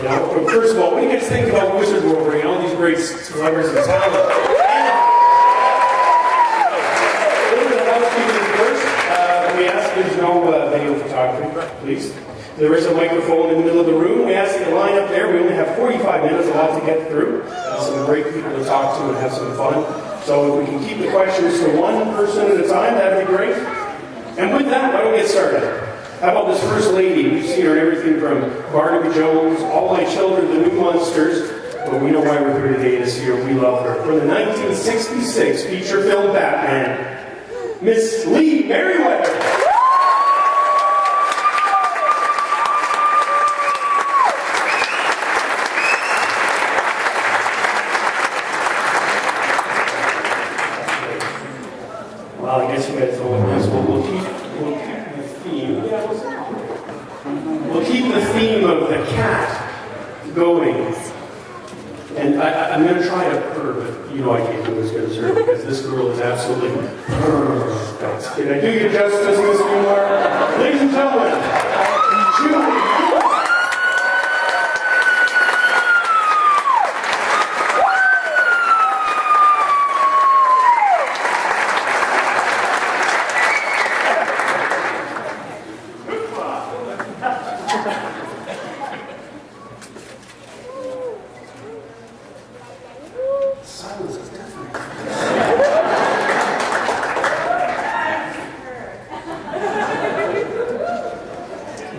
You know, first of all, what do you guys think about Wizard World bringing all these great celebrities and talent? A little bit of housekeeping first. We ask you to know video photography, please. There is a microphone in the middle of the room. We ask you to line up there. We only have 45 minutes, a lot to get through. Some great people to talk to and have some fun. So if we can keep the questions to one person at a time, that'd be great. And with that, why don't we get started? How about this first lady? We've seen her in everything from Barnaby Jones, All My Children, The New Monsters. But we know why we're here today to see her. We love her. From the 1966 feature film Batman, Miss Lee Meriweather. Well, I guess you guys know what this will. We'll keep the theme. We'll keep the theme of the cat going. And I'm going to try to purr, but you know I can't do as good as her because this girl is absolutely perfect. Can I do you justice, Miss Newmar? Ladies and gentlemen, Julie.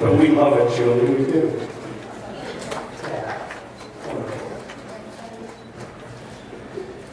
But we love it, Julie, we do.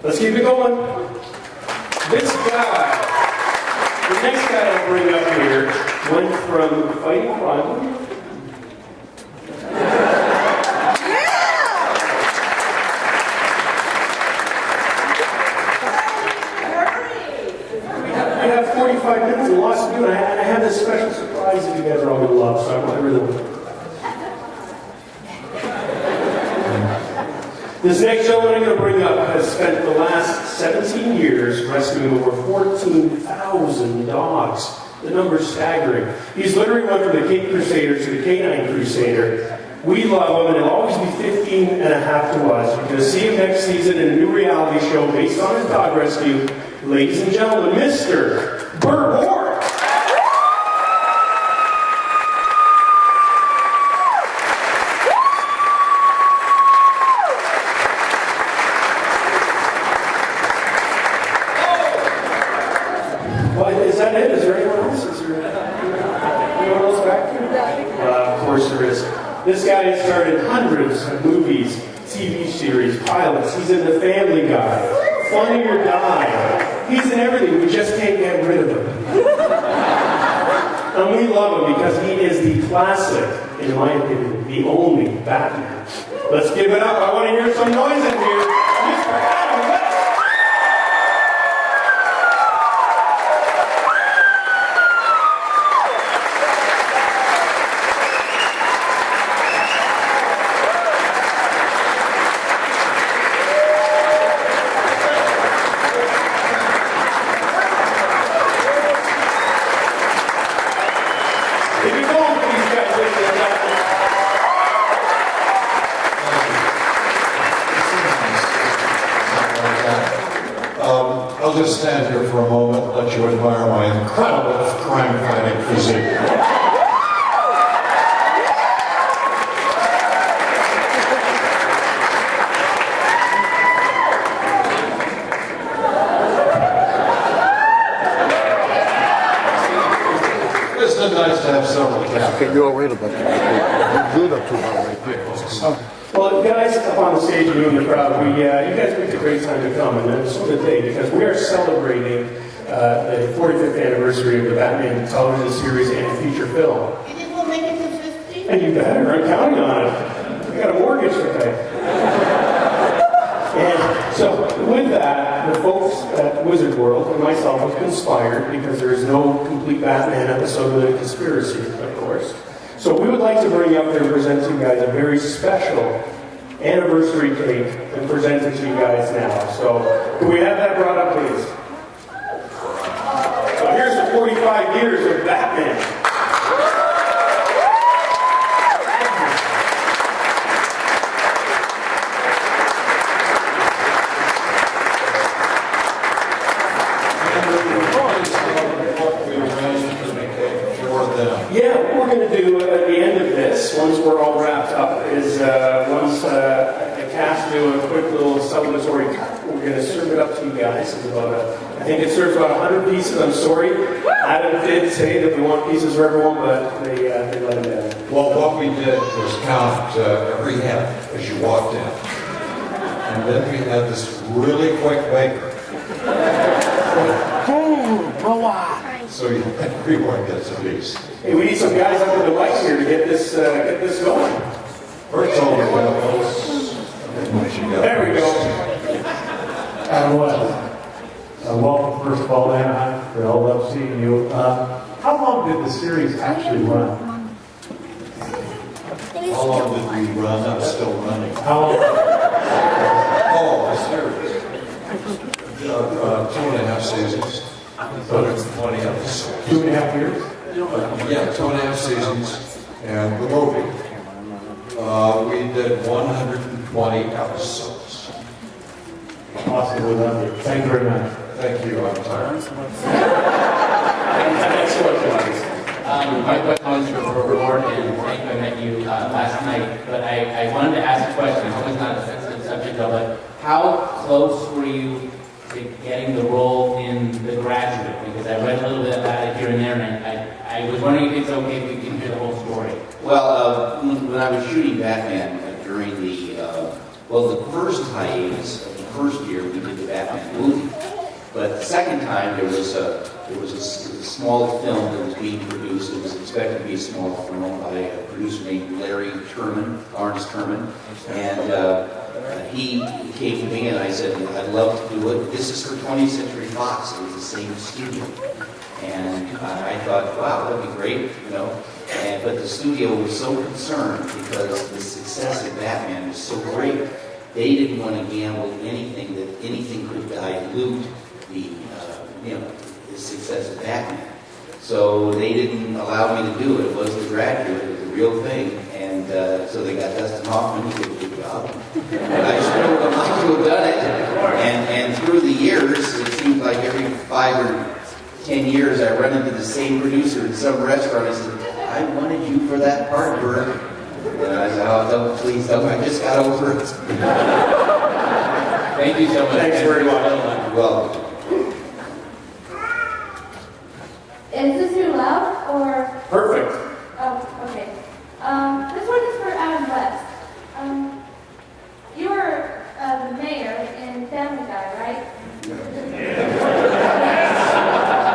Let's keep it going. This guy, the next guy I'll bring up here, went from fighting crime. We have 45 minutes and lots to do, and I have this special surprise that you guys are all going to love, so I really want to. This next gentleman I'm going to bring up has spent the last 17 years rescuing over 14,000 dogs. The number's staggering. He's literally went from the Cape Crusader to the Canine Crusader. We love him, and he'll always be 15 and a half to us. You're going to see him next season in a new reality show based on his dog rescue. Ladies and gentlemen, Mr. Burt. Is that it? Is there anyone else? Is there anyone else back there? Of course there is. This guy has started hundreds of movies, TV series, pilots. He's in The Family Guy, Funny or Die. He's in everything. We just can't get rid of him. And we love him because he is the classic, in my opinion, the only Batman. Let's give it up. I want to hear some noise in here. Mr. Adam West. I'll just stand here for a moment and let you admire my incredible crime-fighting physique. Isn't it nice to have several cats? Okay, you're all right about that. You're good up to about right there. Well, guys, up on the stage, you in the crowd, you guys picked a great time to come, and so did they, because we are celebrating the 45th anniversary of the Batman television series and feature film. You think we'll make it to 50? And you better, I'm counting on it. We got a mortgage to pay. And so, with that, the folks at Wizard World and myself have conspired, because there is no complete Batman episode within a conspiracy, of course. So we would like to bring up here and present to you guys a very special anniversary cake and present it to you guys now. So can we have that brought up, please? So here's the 45 years of Batman. is once a cast do a quick little celebratory cut, we're going to serve it up to you guys. It's about I think it serves about 100 pieces. I'm sorry. Adam did say that we want pieces for everyone, but they let him down. Well, what we did was count every head as you walked in. And then we had this really quick baker. So everyone gets a piece. Hey, we need some guys up with the mic here to get this going. Bert's over There we go. Adam West. Welcome, first of all, to Anaheim. We all love seeing you. How long did the series actually run? How long did we run? I'm still running. How long? Oh, the series. 2.5 seasons. 120 episodes. 2.5 years? Yeah, 2.5 seasons. And the movie. We did 120 episodes. Awesome. Well done. Thank you very much. Thank you. I'm tired. Next question. My question was for Burt, and thank you, I met you last night, but I wanted to ask a question. It was not a sensitive subject, though, but how close were you to getting the role in The Graduate? Because I read a little bit about it here and there, and I was wondering if it's okay if we can hear the whole story. Well, when I was shooting Batman during the first hiatus of the first year, we did the Batman movie. But the second time, there was a small film that was being produced. It was expected to be a small film by a producer named Larry Terman, Lawrence Terman, and he came to me and I said, I'd love to do it. This is for 20th Century Fox. It was the same studio. And I thought, wow, that'd be great, you know. But the studio was so concerned because the success of Batman was so great, they didn't want to gamble anything that anything could dilute the success of Batman. So they didn't allow me to do it. It was The Graduate, it was the real thing, and so they got Dustin Hoffman, who did a good job. But I just would have liked to have done it. And through the years, it seems like every 5 or 10 years, I run into the same producer in some restaurant. I said, I wanted you for that part, Burt. And I said, oh, don't, please don't. I just got over it. Thank you so much. Thanks very much. You're welcome. Is this too loud or? Perfect. Oh, okay. This one is for Adam West. You were the mayor in Family Guy, right?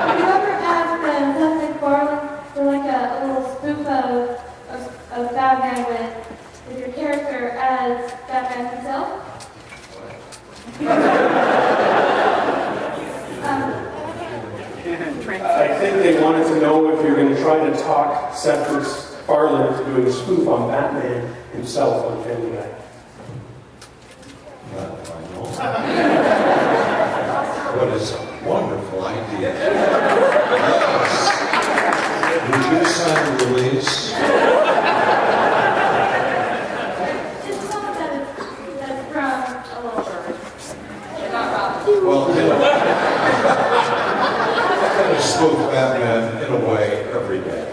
Have you ever asked Seth MacFarlane for like a little spoof of Batman with your character as Batman himself? I think they wanted to know if you're going to try to talk Seth MacFarlane into doing a spoof on Batman himself on Family Guy. What is a wonderful idea. Yes. Would you sign a release? It's not that's from a little bird. Not Robin. Well, I spoof Batman in a way every day.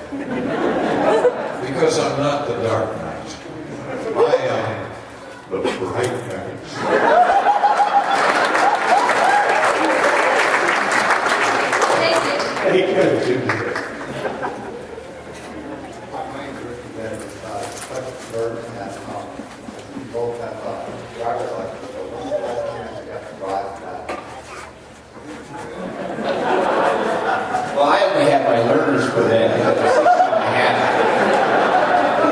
Because I'm not the Dark Knight. I am the Bright Knight. He could do it. Burt and we both have driver's license, so when's the last time you got to drive that? Well, I only have my learners for that.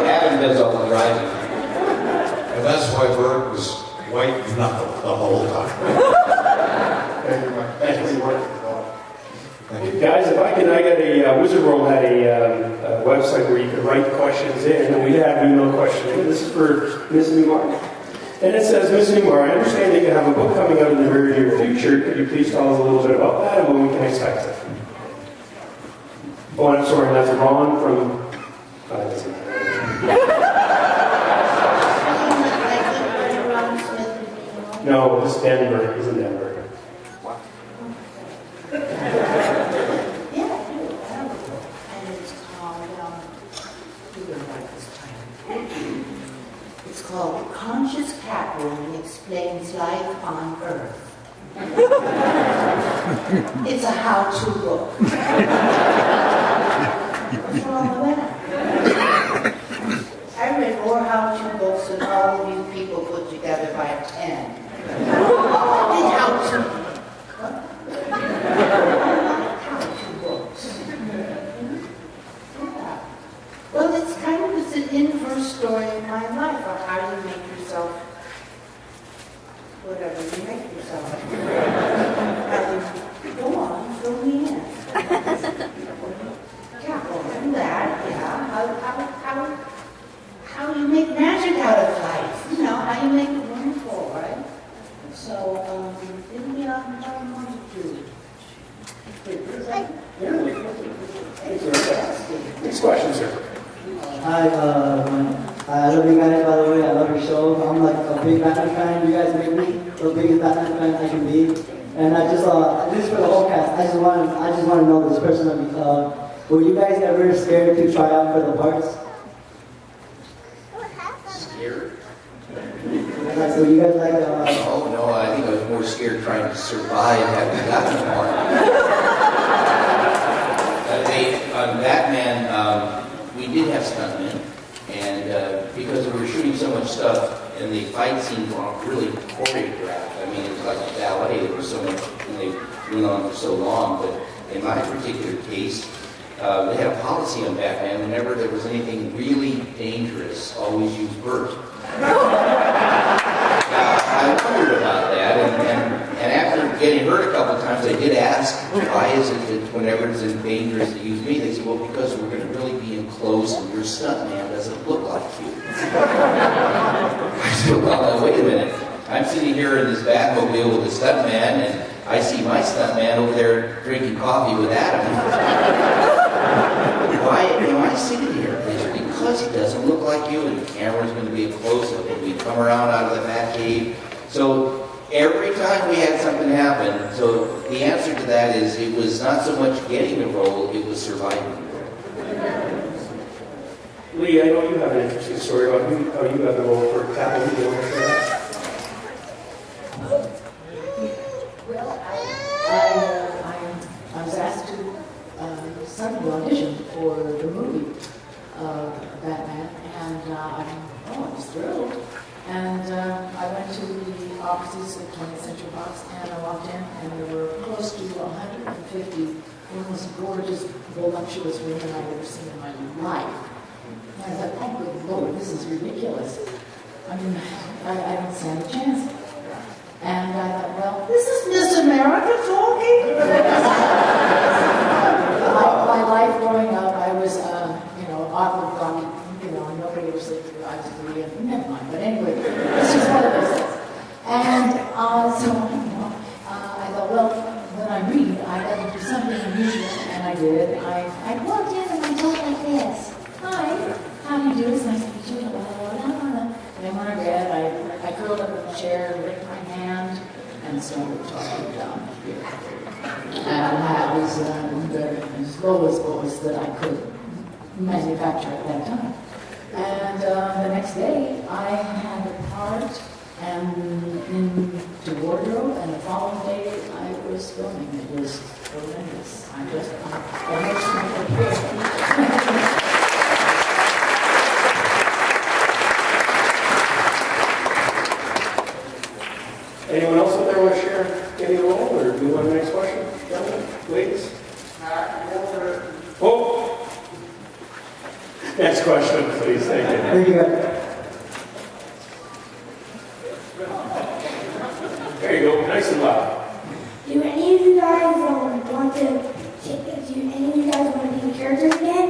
Adam does all the driving. And that's why Burt was white knuckled the whole time. Thank you very much. Thank you. Thank you. Guys, if I got Wizard World had a website where you could write questions in, and we'd have email questions. This is for Ms. Newmar. And it says, Ms. Newmar, I understand that you have a book coming out in the very near future. Could you please tell us a little bit about that and when we can expect it? Oh, I'm sorry, that's Ron from... No, this is Denver. He's in Denver. It's called Conscious Catwoman Explains Life on Earth. It's a how-to book. What's wrong with that? I read more how-to books than all of you people put together by 10. How-to. How-to books. Yeah. Well, it's kind of it's an inverse story of my life, of how you make yourself whatever you make yourself. Go on, fill me in. Catwoman, that, yeah. How you make magic out of life. You know, how you make it wonderful, right? So, it'll be on longitude. Next question, sir. Hi, I love you guys, by the way. I love your show. I'm like a big Batman fan. You guys make me the biggest Batman fan I can be. And I just, this is for the whole cast. I just want to know this personally. Were you guys ever scared to try out for the parts? Scared? Like, so you guys like, Oh, no, I think I was more scared trying to survive having gotten the part. On Batman, we did have stuntmen, and because we were shooting so much stuff, and the fight scenes were really choreographed. I mean, it was like a ballet. There was so much, and they went on for so long. But in my particular case, they had a policy on Batman. Whenever there was anything really dangerous, always use Burt. I wondered about that, and after getting hurt a couple of times, I did ask, why is it that whenever it's dangerous to use me? They said, well, because we're going to really be in close, and your stuntman doesn't look like you. I said, well, wait a minute. I'm sitting here in this Batmobile with a stuntman, and I see my stuntman over there drinking coffee with Adam. Why am I sitting here? They said, because he doesn't look like you, and the camera's going to be a close-up, and we come around out of the Batcave. So every time we had something happen, so the answer to that is it was not so much getting the role, it was surviving the role. Lee, I know you have an interesting story about how you got the role for Catwoman. Do you want to share that? Well, I was asked to suddenly audition for the movie Batman, and I was thrilled. And I went to the offices at 20th Century Fox, and I walked in, and there were close to 150 of the most gorgeous, voluptuous women I've ever seen in my life. And I thought, oh, good Lord, this is ridiculous. I mean, I don't stand a chance. And I thought, well, this is Miss America talking. My life growing up, I was, awkward, gawky, and nobody ever said I was Korean. Never mind, but anyway, it's just one of those things. And so, I thought, well, when I read, I got to do something unusual, and I did. I walked in and I talked like this. Hi, how do you do? It's nice to meet you. And then when I read, I curled up in the chair, licked my hand, and started talking down here. And I had this lowest voice that I could manufacture at that time. And the next day, I had a part and into wardrobe, and the following day, I was filming. It was horrendous. Anyone else out there want to share any role, or do you want the next question? Gentlemen, ladies? Oh! Next question, please. Thank you. there you go. There you go, nice and loud. Do any of you guys want to be characters again?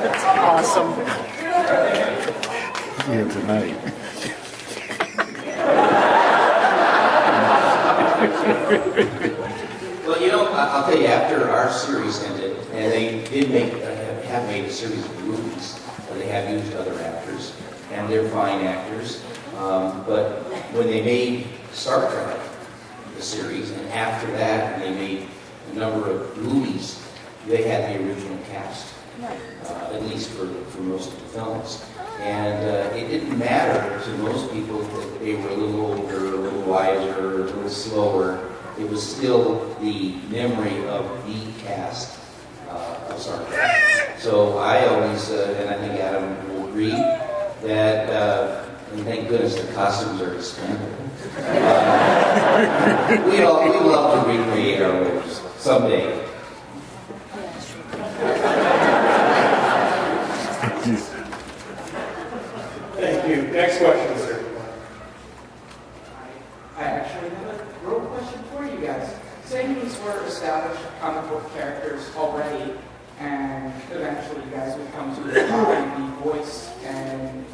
That's awesome. Yeah, tonight. Well, I'll tell you, after our series ended, and they did have made a series of movies where they have used other actors, and they're fine actors. But when they made Star Trek, the series, and after that they made a number of movies, they had the original cast. at least for most of the films. And it didn't matter to most people that they were a little older, a little wiser, a little slower. It was still the memory of the cast of Star Trek. So I always, and I think Adam will agree, that, and thank goodness the costumes are expendable. We love to recreate our roles someday. Thank you. Next question, sir. I actually have a real question for you guys. Say these were established comic book characters already, and eventually you guys would come to define the voice and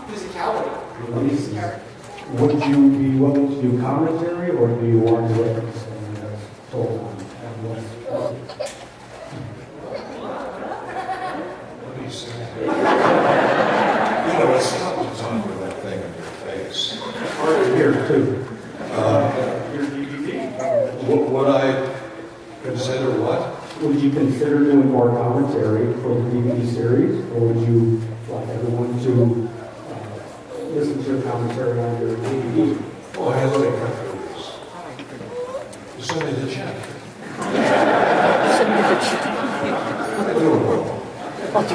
physicality of these characters. Would you be willing to do commentary, or do you want to let us told on at once? What do you say? You know, it's tough to talk with that thing in your face. Hard to hear, too. Would I consider what? Would you consider doing more commentary for the DVD series, or would you like everyone to listen to your commentary on your DVD? Oh, I have to come through this. You send me the check. I do it well. It's a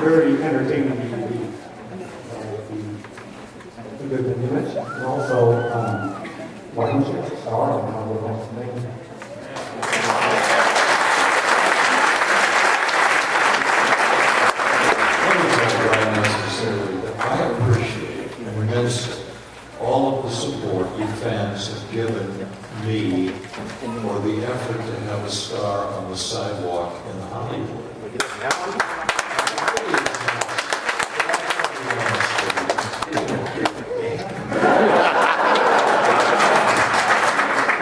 very entertaining DVD. It's a good thing you mentioned. And also, why don't you star on how we're going to make it? I appreciate immensely all of the support you fans have given me for the effort to have a star on the sidewalk in Hollywood.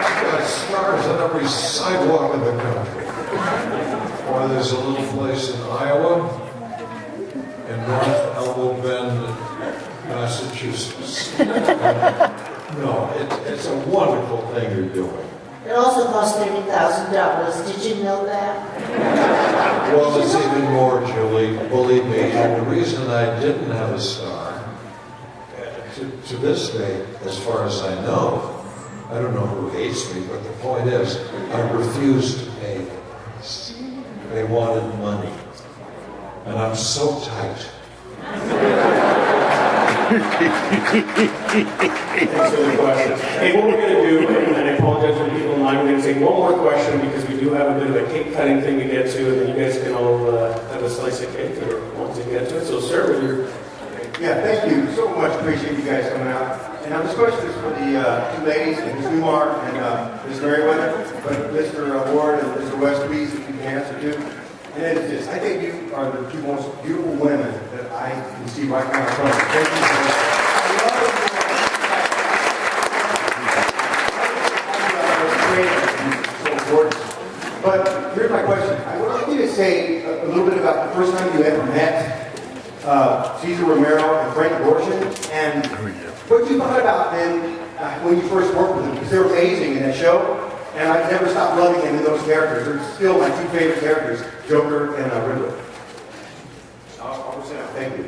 I've got stars on every sidewalk in the country. Or there's a little place in Iowa, in North Elbow Bend, Massachusetts. No, it's a wonderful thing you're doing. It also costs $30,000. Did you know that? Well, it's even more, Julie. Believe me, and the reason I didn't have a star, to this day, as far as I know, I don't know who hates me, but the point is, I refused to pay them. They wanted money. And I'm so tight. Thanks for the question. Hey, what we're going to do, and I apologize for the people in line, we're going to take one more question because we do have a bit of a cake cutting thing to get to, and then you guys can all have a slice of cake or want to get to it. So, sir, when you're... Yeah, thank you so much. Appreciate you guys coming out. And this question is for the two ladies, Ms. Newmar and Ms. Meriweather. But Mr. Ward and Mr. West, please, if you can answer too. And it is this. I think you are the two most beautiful women that I can see right now in front of me. Thank you so much. So important. But here's my question. I would like you to say a little bit about the first time you ever met Cesar Romero and Frank Gorshin, and what you thought about them when you first worked with them, because they're amazing in that show, and I've never stopped loving them in those characters. They're still my two favorite characters, Joker and Riddler. I'll go sit down. Thank you.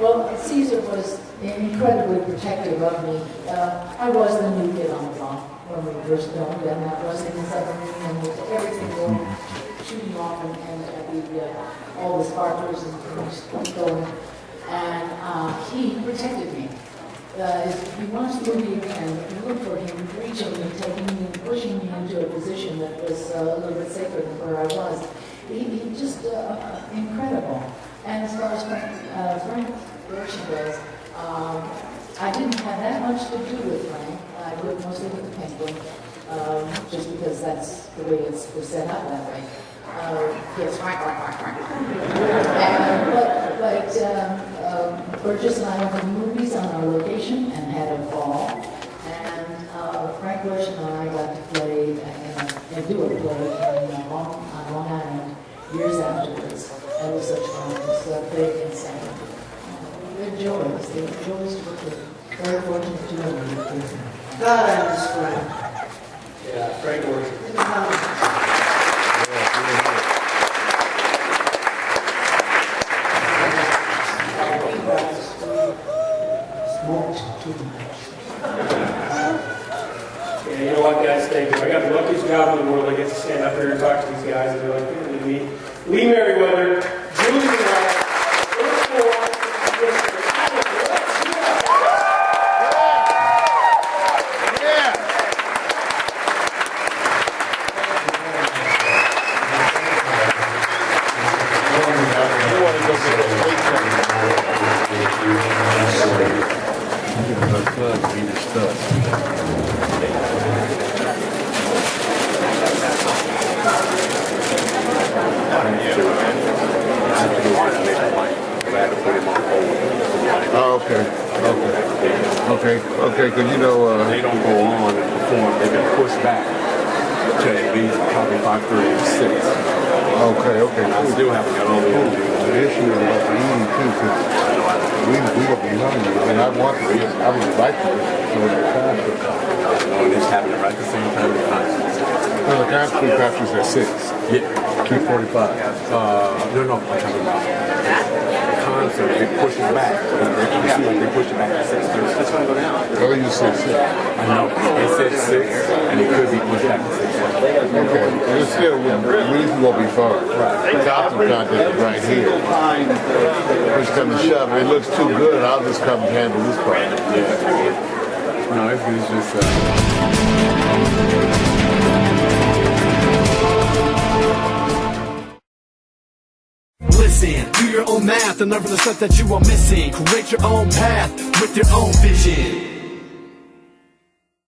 Well, Caesar was incredibly protective of me. I was the new kid on the block when we first filmed, and I was in the submarine and with everything going, shooting off and all the sparklers and things going. And he protected me. If you watch the movie again, you look for him reaching me, taking me and pushing me into a position that was a little bit safer than where I was. He just incredible. And as far as Frank Gorshin goes, I didn't have that much to do with Frank. I worked mostly with the Penguin, just because that's the way it was set up that way. Yes, Frank. Burgess and I went to movies on our location and had a ball. And Frank Gorshin and I got to play and do a play on Long Island years afterwards. That was such fun. It was big and sad. They're joys. They're joys to work with. Very fortunate to know them. God, I miss Frank. thank you. I got the luckiest job in the world. I get to stand up here and talk to these guys, and they're like, family to me. Lee Meriweather, Julie Newmar, Burt, Okay, because you know, they don't go on and perform, they've been pushed back to at least probably 5:36. Okay, I still haven't got all the way. The issue is about the eating too, because we were behind you, and I want to be, I would like to be so the concert. Oh, and it's happening right at the same time the concert. No, the concert is at 6. Yeah. 2:45. No, I'm talking about the concert, they push it back. They push it back to 6:30. It's going to go down. Oh, you said 6. I know. It said 6, and it could be pushed back to 6. Okay. But it's still, we won't be far. Right. The concert content is right here. Just come and shove it. It looks too good. I'll just come and handle this part. Yeah. No, it's just... Listen, do your own math and learn from the stuff that you are missing. Create your own path with your own vision.